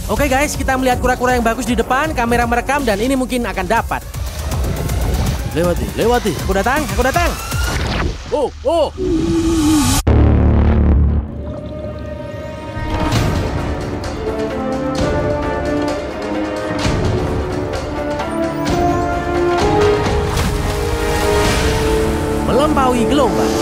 Oke guys, kita melihat kura-kura yang bagus di depan, kamera merekam dan ini mungkin akan dapat. Lewati. Aku datang. Oh. Melampaui gelombang.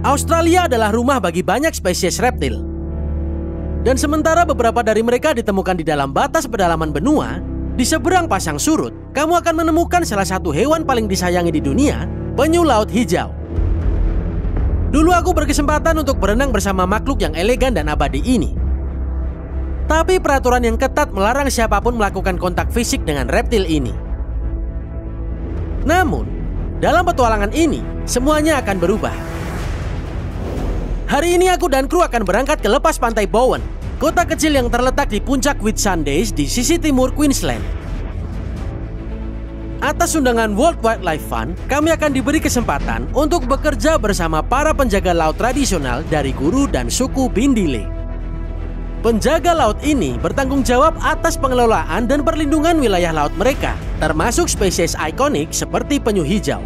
Australia adalah rumah bagi banyak spesies reptil. Dan sementara beberapa dari mereka ditemukan di dalam batas pedalaman benua, di seberang pasang surut, kamu akan menemukan salah satu hewan paling disayangi di dunia, penyu laut hijau. Dulu aku berkesempatan untuk berenang bersama makhluk yang elegan dan abadi ini. Tapi peraturan yang ketat melarang siapapun melakukan kontak fisik dengan reptil ini. Namun, dalam petualangan ini, semuanya akan berubah. Hari ini aku dan kru akan berangkat ke lepas pantai Bowen, kota kecil yang terletak di puncak Whitsundays di sisi timur Queensland. Atas undangan World Wildlife Fund, kami akan diberi kesempatan untuk bekerja bersama para penjaga laut tradisional dari Guru dan suku Bindile. Penjaga laut ini bertanggung jawab atas pengelolaan dan perlindungan wilayah laut mereka, termasuk spesies ikonik seperti penyu hijau.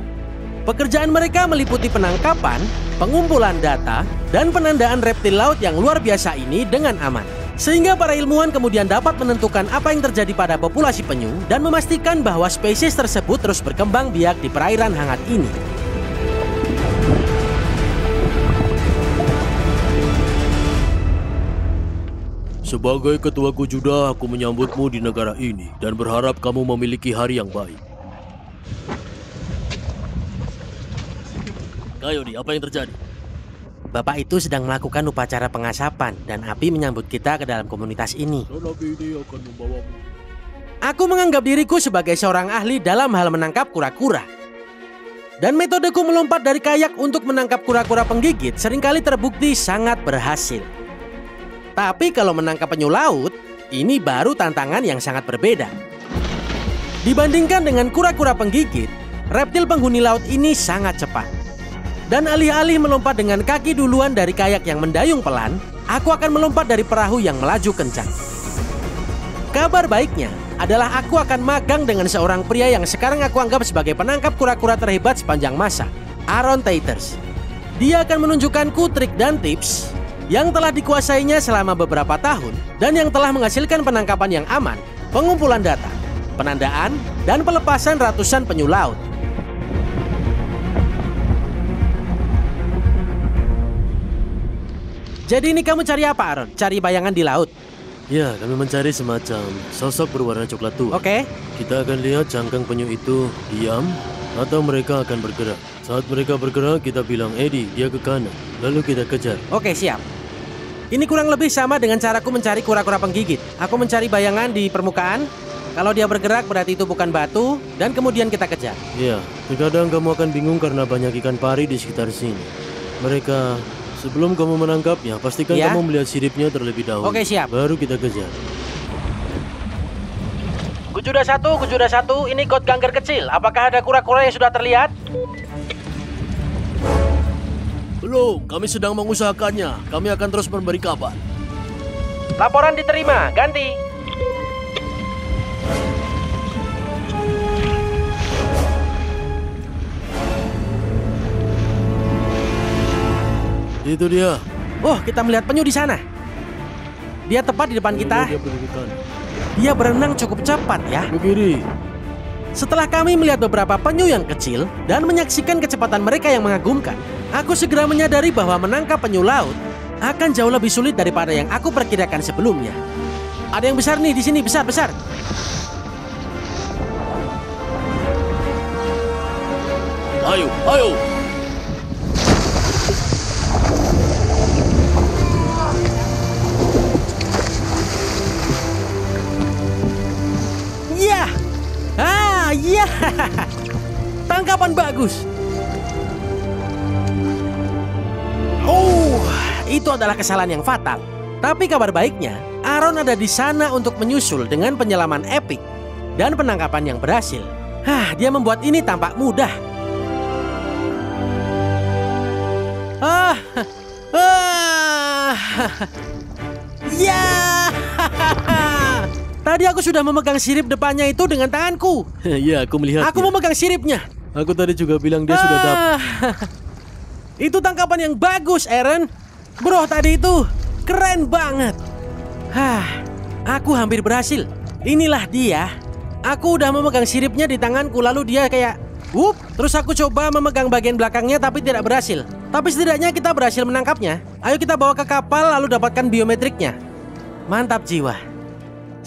Pekerjaan mereka meliputi penangkapan, pengumpulan data, dan penandaan reptil laut yang luar biasa ini dengan aman. Sehingga para ilmuwan kemudian dapat menentukan apa yang terjadi pada populasi penyu dan memastikan bahwa spesies tersebut terus berkembang biak di perairan hangat ini. Sebagai ketua Gujuda, aku menyambutmu di negara ini dan berharap kamu memiliki hari yang baik. Coyote, apa yang terjadi? Bapak itu sedang melakukan upacara pengasapan dan api menyambut kita ke dalam komunitas ini. Nabi ini akan membawamu. Aku menganggap diriku sebagai seorang ahli dalam hal menangkap kura-kura. Dan metodeku melompat dari kayak untuk menangkap kura-kura penggigit seringkali terbukti sangat berhasil. Tapi kalau menangkap penyu laut, ini baru tantangan yang sangat berbeda. Dibandingkan dengan kura-kura penggigit, reptil penghuni laut ini sangat cepat. Dan alih-alih melompat dengan kaki duluan dari kayak yang mendayung pelan, aku akan melompat dari perahu yang melaju kencang. Kabar baiknya adalah aku akan magang dengan seorang pria yang sekarang aku anggap sebagai penangkap kura-kura terhebat sepanjang masa, Aaron Taters. Dia akan menunjukkanku trik dan tips yang telah dikuasainya selama beberapa tahun dan yang telah menghasilkan penangkapan yang aman, pengumpulan data, penandaan, dan pelepasan ratusan penyu laut. Jadi ini kamu cari apa, Aaron? Cari bayangan di laut? Ya, kami mencari semacam sosok berwarna coklat tua. Oke. Kita akan lihat cangkang penyu itu diam atau mereka akan bergerak. Saat mereka bergerak, kita bilang, Eddie, dia ke kanan. Lalu kita kejar. Oke, siap. Ini kurang lebih sama dengan caraku mencari kura-kura penggigit. Aku mencari bayangan di permukaan. Kalau dia bergerak berarti itu bukan batu. Dan kemudian kita kejar. Ya, terkadang kamu akan bingung karena banyak ikan pari di sekitar sini. Mereka... Sebelum kamu menangkapnya, pastikan kamu melihat siripnya terlebih dahulu. Oke, siap. Baru kita kejar. Gujuda 1, ini got gangger kecil. Apakah ada kura-kura yang sudah terlihat? Belum, kami sedang mengusahakannya. Kami akan terus memberi kabar. Laporan diterima, ganti. Itu dia. Oh, kita melihat penyu di sana. Dia tepat di depan kita. Dia berenang cukup cepat ya. Ke kiri. Setelah kami melihat beberapa penyu yang kecil dan menyaksikan kecepatan mereka yang mengagumkan, aku segera menyadari bahwa menangkap penyu laut akan jauh lebih sulit daripada yang aku perkirakan sebelumnya. Ada yang besar nih di sini, besar-besar. Ayo, ayo. Iya, tangkapan bagus. Oh, itu adalah kesalahan yang fatal. Tapi kabar baiknya, Aaron ada di sana untuk menyusul dengan penyelaman epik dan penangkapan yang berhasil. Dia membuat ini tampak mudah. Ya. Tadi aku sudah memegang sirip depannya itu dengan tanganku. Iya, aku melihat. Aku memegang siripnya. Aku tadi juga bilang dia sudah dapat. Itu tangkapan yang bagus, Aaron. Bro, tadi itu keren banget. Aku hampir berhasil. Inilah dia. Aku udah memegang siripnya di tanganku, lalu dia kayak whoop. Terus aku coba memegang bagian belakangnya tapi tidak berhasil. Tapi setidaknya kita berhasil menangkapnya. Ayo kita bawa ke kapal lalu dapatkan biometriknya. Mantap jiwa.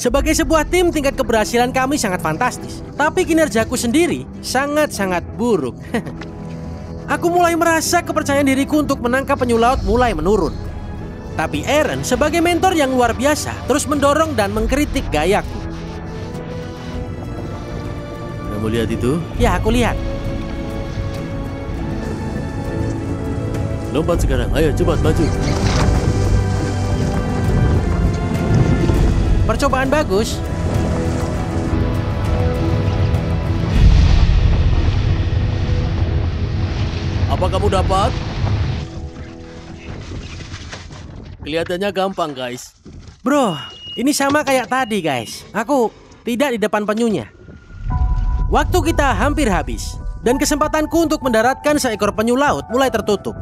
Sebagai sebuah tim, tingkat keberhasilan kami sangat fantastis. Tapi kinerjaku sendiri sangat-sangat buruk. Aku mulai merasa kepercayaan diriku untuk menangkap penyu laut mulai menurun. Tapi Aaron sebagai mentor yang luar biasa terus mendorong dan mengkritik gayaku. Kamu lihat itu? Ya, aku lihat. Lompat sekarang, ayo cepat maju. Percobaan bagus. Apa kamu dapat? Kelihatannya gampang, guys. Bro, ini sama kayak tadi, guys. Aku tidak di depan penyunya. Waktu kita hampir habis, dan kesempatanku untuk mendaratkan seekor penyu laut mulai tertutup.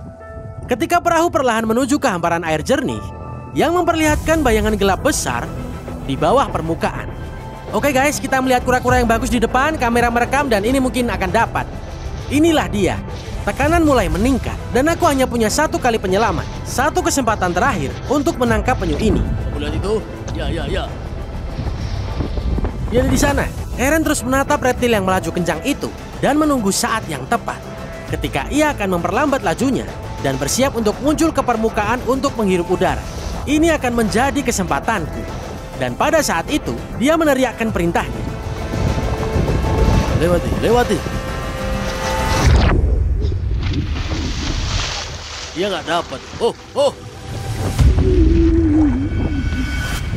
Ketika perahu perlahan menuju ke hamparan air jernih, yang memperlihatkan bayangan gelap besar di bawah permukaan. Oke guys, kita melihat kura-kura yang bagus di depan, kamera merekam dan ini mungkin akan dapat. Inilah dia. Tekanan mulai meningkat dan aku hanya punya satu kali penyelaman. Satu kesempatan terakhir untuk menangkap penyu ini. Kamu lihat itu? Ya. Dia di sana. Aaron terus menatap reptil yang melaju kencang itu dan menunggu saat yang tepat. Ketika ia akan memperlambat lajunya dan bersiap untuk muncul ke permukaan untuk menghirup udara. Ini akan menjadi kesempatanku. Dan pada saat itu, dia meneriakkan perintahnya. Lewati. Dia nggak dapat. Oh.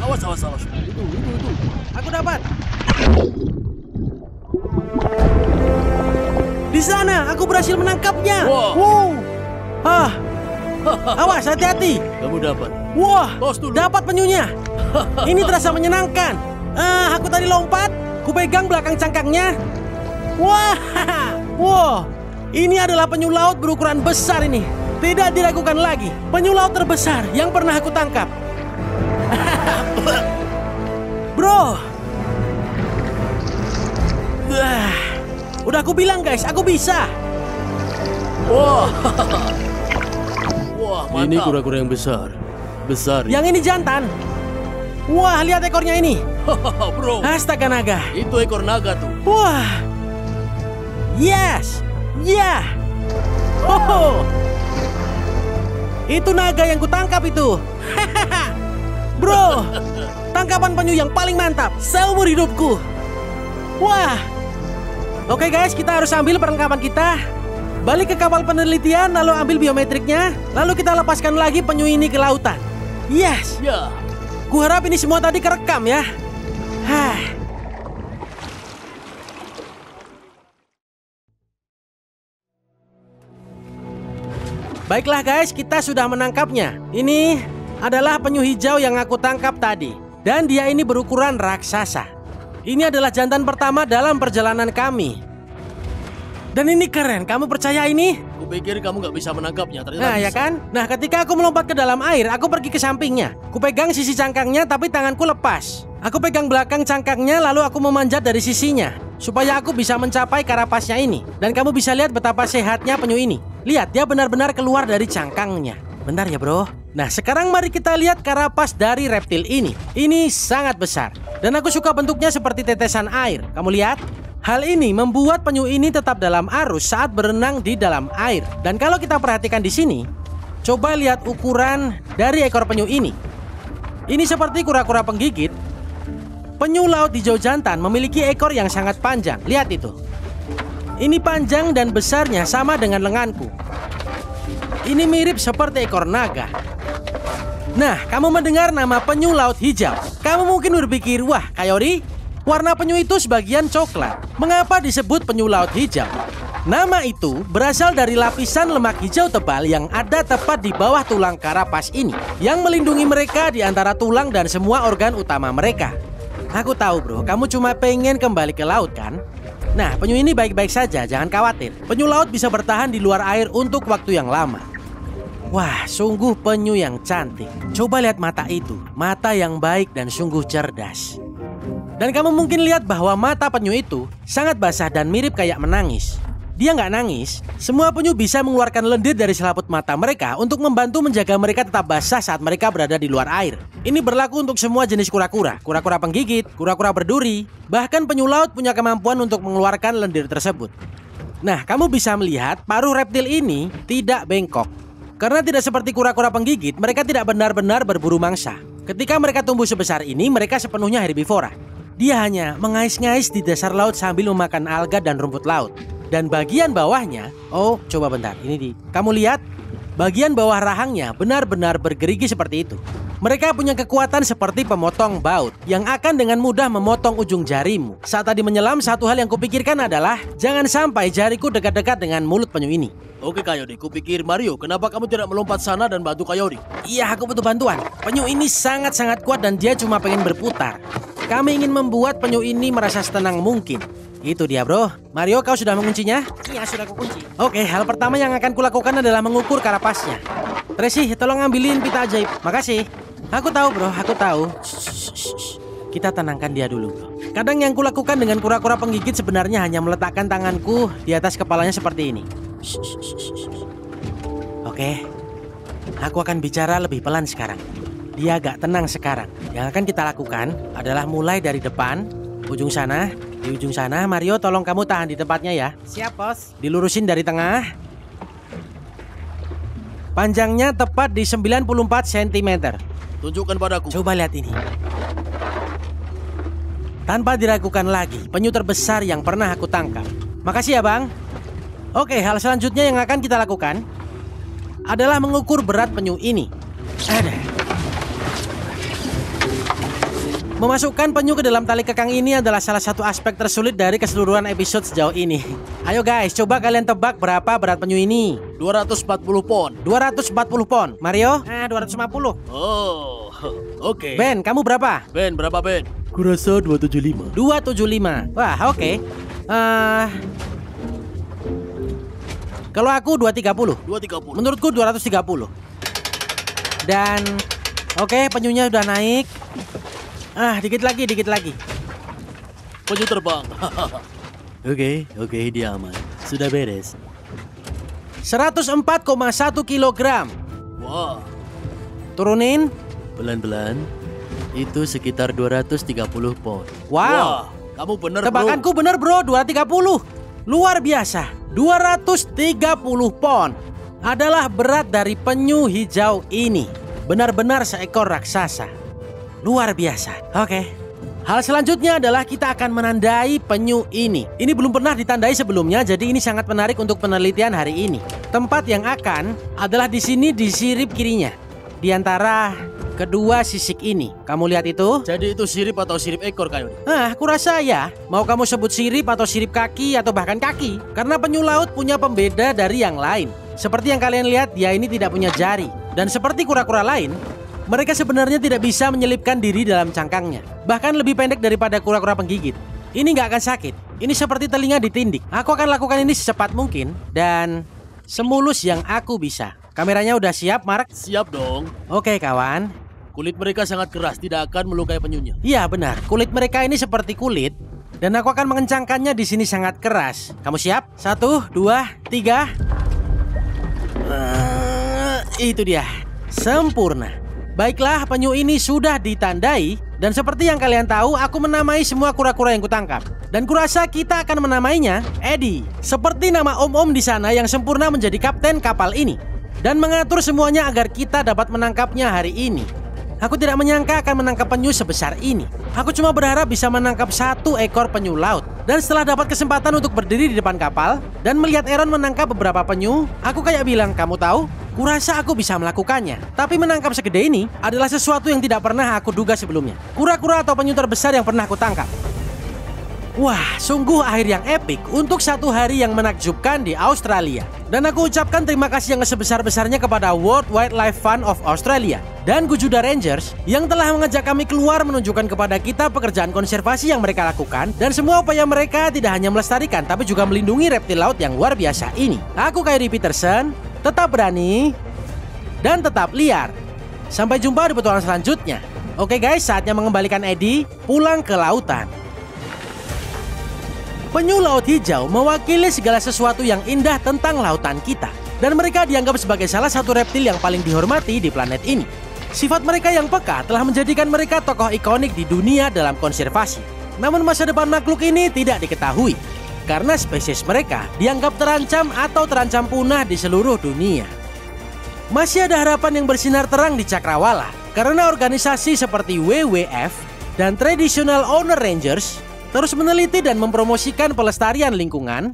Awas. Itu. Aku dapat. Di sana, aku berhasil menangkapnya. Wow. Awas, hati-hati. Kamu dapat. Wah, Tos dulu. dapat penyunya. Ini terasa menyenangkan. Aku tadi lompat, kupegang belakang cangkangnya. Wow, ini adalah penyu laut berukuran besar ini. Tidak diragukan lagi, penyu laut terbesar yang pernah aku tangkap. Bro. Udah aku bilang guys, aku bisa. Wah, mantap. Ini kura-kura yang besar. Yang ini jantan. Wah, lihat ekornya ini. Bro. Astaga naga. Itu ekor naga tuh. Wah. Yes. Ya. Itu naga yang kutangkap itu. Bro, tangkapan penyu yang paling mantap seumur hidupku. Wah. Oke guys, kita harus ambil perlengkapan kita. Balik ke kapal penelitian, lalu ambil biometriknya. Lalu kita lepaskan lagi penyu ini ke lautan. Yes. Ya. Kuharap ini semua tadi kerekam ya. Baiklah guys, kita sudah menangkapnya. Ini adalah penyu hijau yang aku tangkap tadi. Dan dia ini berukuran raksasa. Ini adalah jantan pertama dalam perjalanan kami. Dan ini keren, kamu percaya ini? Kupikir kamu nggak bisa menangkapnya, ternyata Nah bisa. ya kan? Nah ketika aku melompat ke dalam air, aku pergi ke sampingnya. Kupegang sisi cangkangnya tapi tanganku lepas. Aku pegang belakang cangkangnya lalu aku memanjat dari sisinya. Supaya aku bisa mencapai karapasnya ini. Dan kamu bisa lihat betapa sehatnya penyu ini. Lihat, dia benar-benar keluar dari cangkangnya. Bentar ya bro. Nah sekarang mari kita lihat karapas dari reptil ini. Ini sangat besar. Dan aku suka bentuknya seperti tetesan air. Kamu lihat? Hal ini membuat penyu ini tetap dalam arus saat berenang di dalam air. Dan kalau kita perhatikan di sini, coba lihat ukuran dari ekor penyu ini. Ini seperti kura-kura penggigit. Penyu laut hijau jantan memiliki ekor yang sangat panjang. Lihat itu. Ini panjang dan besarnya sama dengan lenganku. Ini mirip seperti ekor naga. Nah, kamu mendengar nama penyu laut hijau. Kamu mungkin berpikir, wah, Kayori, warna penyu itu sebagian coklat. Mengapa disebut penyu laut hijau? Nama itu berasal dari lapisan lemak hijau tebal yang ada tepat di bawah tulang karapas ini, yang melindungi mereka di antara tulang dan semua organ utama mereka. Aku tahu bro, kamu cuma pengen kembali ke laut kan? Nah, penyu ini baik-baik saja, jangan khawatir. Penyu laut bisa bertahan di luar air untuk waktu yang lama. Wah, sungguh penyu yang cantik. Coba lihat mata itu, mata yang baik dan sungguh cerdas. Dan kamu mungkin lihat bahwa mata penyu itu sangat basah dan mirip kayak menangis. Dia nggak nangis, semua penyu bisa mengeluarkan lendir dari selaput mata mereka untuk membantu menjaga mereka tetap basah saat mereka berada di luar air. Ini berlaku untuk semua jenis kura-kura, kura-kura penggigit, kura-kura berduri, bahkan penyu laut punya kemampuan untuk mengeluarkan lendir tersebut. Nah, kamu bisa melihat paruh reptil ini tidak bengkok. Karena tidak seperti kura-kura penggigit, mereka tidak benar-benar berburu mangsa. Ketika mereka tumbuh sebesar ini, mereka sepenuhnya herbivora. Dia hanya mengais-ngais di dasar laut sambil memakan alga dan rumput laut. Dan bagian bawahnya, oh coba bentar, ini kamu lihat, bagian bawah rahangnya benar-benar bergerigi seperti itu. Mereka punya kekuatan seperti pemotong baut yang akan dengan mudah memotong ujung jarimu. Saat tadi menyelam, satu hal yang kupikirkan adalah jangan sampai jariku dekat-dekat dengan mulut penyu ini. Oke Coyote, kupikir Mario, kenapa kamu tidak melompat sana dan bantu Coyote? Iya, aku butuh bantuan. Penyu ini sangat-sangat kuat dan dia cuma pengen berputar. Kami ingin membuat penyu ini merasa setenang mungkin. Itu dia bro. Mario, kau sudah menguncinya? Iya, sudah kukunci. Oke, hal pertama yang akan kulakukan adalah mengukur karapasnya. Tracy, tolong ambilin pita ajaib. Makasih. Aku tahu bro, aku tahu. Shh. Kita tenangkan dia dulu bro. Kadang yang kulakukan dengan kura-kura penggigit sebenarnya hanya meletakkan tanganku di atas kepalanya seperti ini. Oke, aku akan bicara lebih pelan sekarang. Dia agak tenang sekarang. Yang akan kita lakukan adalah mulai dari depan, ujung sana. Di ujung sana, Mario tolong kamu tahan di tempatnya ya. Siap bos. Dilurusin dari tengah. Panjangnya tepat di 94 cm. Tunjukkan padaku. Coba lihat ini. Tanpa diragukan lagi, penyu terbesar yang pernah aku tangkap. Makasih ya bang. Oke, hal selanjutnya yang akan kita lakukan adalah mengukur berat penyu ini. Memasukkan penyu ke dalam tali kekang ini adalah salah satu aspek tersulit dari keseluruhan episode sejauh ini. Ayo guys, coba kalian tebak berapa berat penyu ini. 240 pon. 240 pon. Mario? 250. Oh, oke. Ben, kamu berapa? Ben, berapa Ben? Kurasa 275. 275. Wah, oke. Kalau aku 230. 230. Menurutku 230. Dan oke, penyunya udah naik. Dikit lagi. Penyu terbang. Oke, dia aman. Sudah beres. 104,1 kilogram. Wah. Turunin. Pelan-pelan. Itu sekitar 230 pon. Wow. Wah, kamu bener Tebakanku bener bro, 230. Luar biasa. 230 pon adalah berat dari penyu hijau ini. Benar-benar seekor raksasa. Luar biasa. Oke. Hal selanjutnya adalah kita akan menandai penyu ini. Ini belum pernah ditandai sebelumnya, jadi ini sangat menarik untuk penelitian hari ini. Tempat yang akan adalah di sini di sirip kirinya, di antara kedua sisik ini. Kamu lihat itu? Jadi itu sirip atau sirip ekor Coyote? Aku rasa ya. Mau kamu sebut sirip atau sirip kaki atau bahkan kaki, karena penyu laut punya pembeda dari yang lain. Seperti yang kalian lihat, dia ini tidak punya jari. Dan seperti kura-kura lain, mereka sebenarnya tidak bisa menyelipkan diri dalam cangkangnya. Bahkan lebih pendek daripada kura-kura penggigit. Ini nggak akan sakit. Ini seperti telinga ditindik. Aku akan lakukan ini secepat mungkin dan semulus yang aku bisa. Kameranya udah siap, Mark? Siap dong. Oke, kawan. Kulit mereka sangat keras, tidak akan melukai penyunya. Iya, benar. Kulit mereka ini seperti kulit. Dan aku akan mengencangkannya di sini sangat keras. Kamu siap? 1, 2, 3. Itu dia. Sempurna. Baiklah, penyu ini sudah ditandai. Dan seperti yang kalian tahu, aku menamai semua kura-kura yang kutangkap. Dan kurasa kita akan menamainya Eddie. Seperti nama om-om di sana yang sempurna menjadi kapten kapal ini. Dan mengatur semuanya agar kita dapat menangkapnya hari ini. Aku tidak menyangka akan menangkap penyu sebesar ini. Aku cuma berharap bisa menangkap 1 ekor penyu laut. Dan setelah dapat kesempatan untuk berdiri di depan kapal dan melihat Aaron menangkap beberapa penyu, aku kayak bilang, kamu tahu, kurasa aku bisa melakukannya. Tapi menangkap segede ini adalah sesuatu yang tidak pernah aku duga sebelumnya. Kura-kura atau penyu terbesar yang pernah aku tangkap. Wah, sungguh akhir yang epik untuk satu hari yang menakjubkan di Australia. Dan aku ucapkan terima kasih yang sebesar-besarnya kepada World Wildlife Fund of Australia dan Gujuda Rangers yang telah mengajak kami keluar menunjukkan kepada kita pekerjaan konservasi yang mereka lakukan dan semua upaya mereka tidak hanya melestarikan tapi juga melindungi reptil laut yang luar biasa ini. Aku Kyrie Peterson, tetap berani dan tetap liar. Sampai jumpa di petualangan selanjutnya. Oke guys, saatnya mengembalikan Eddie pulang ke lautan. Penyu laut hijau mewakili segala sesuatu yang indah tentang lautan kita. Dan mereka dianggap sebagai salah satu reptil yang paling dihormati di planet ini. Sifat mereka yang peka telah menjadikan mereka tokoh ikonik di dunia dalam konservasi. Namun masa depan makhluk ini tidak diketahui. Karena spesies mereka dianggap terancam atau terancam punah di seluruh dunia. Masih ada harapan yang bersinar terang di Cakrawala. Karena organisasi seperti WWF dan Traditional Owner Rangers terus meneliti dan mempromosikan pelestarian lingkungan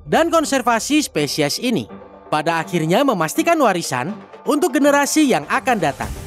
dan konservasi spesies ini. Pada akhirnya memastikan warisan untuk generasi yang akan datang.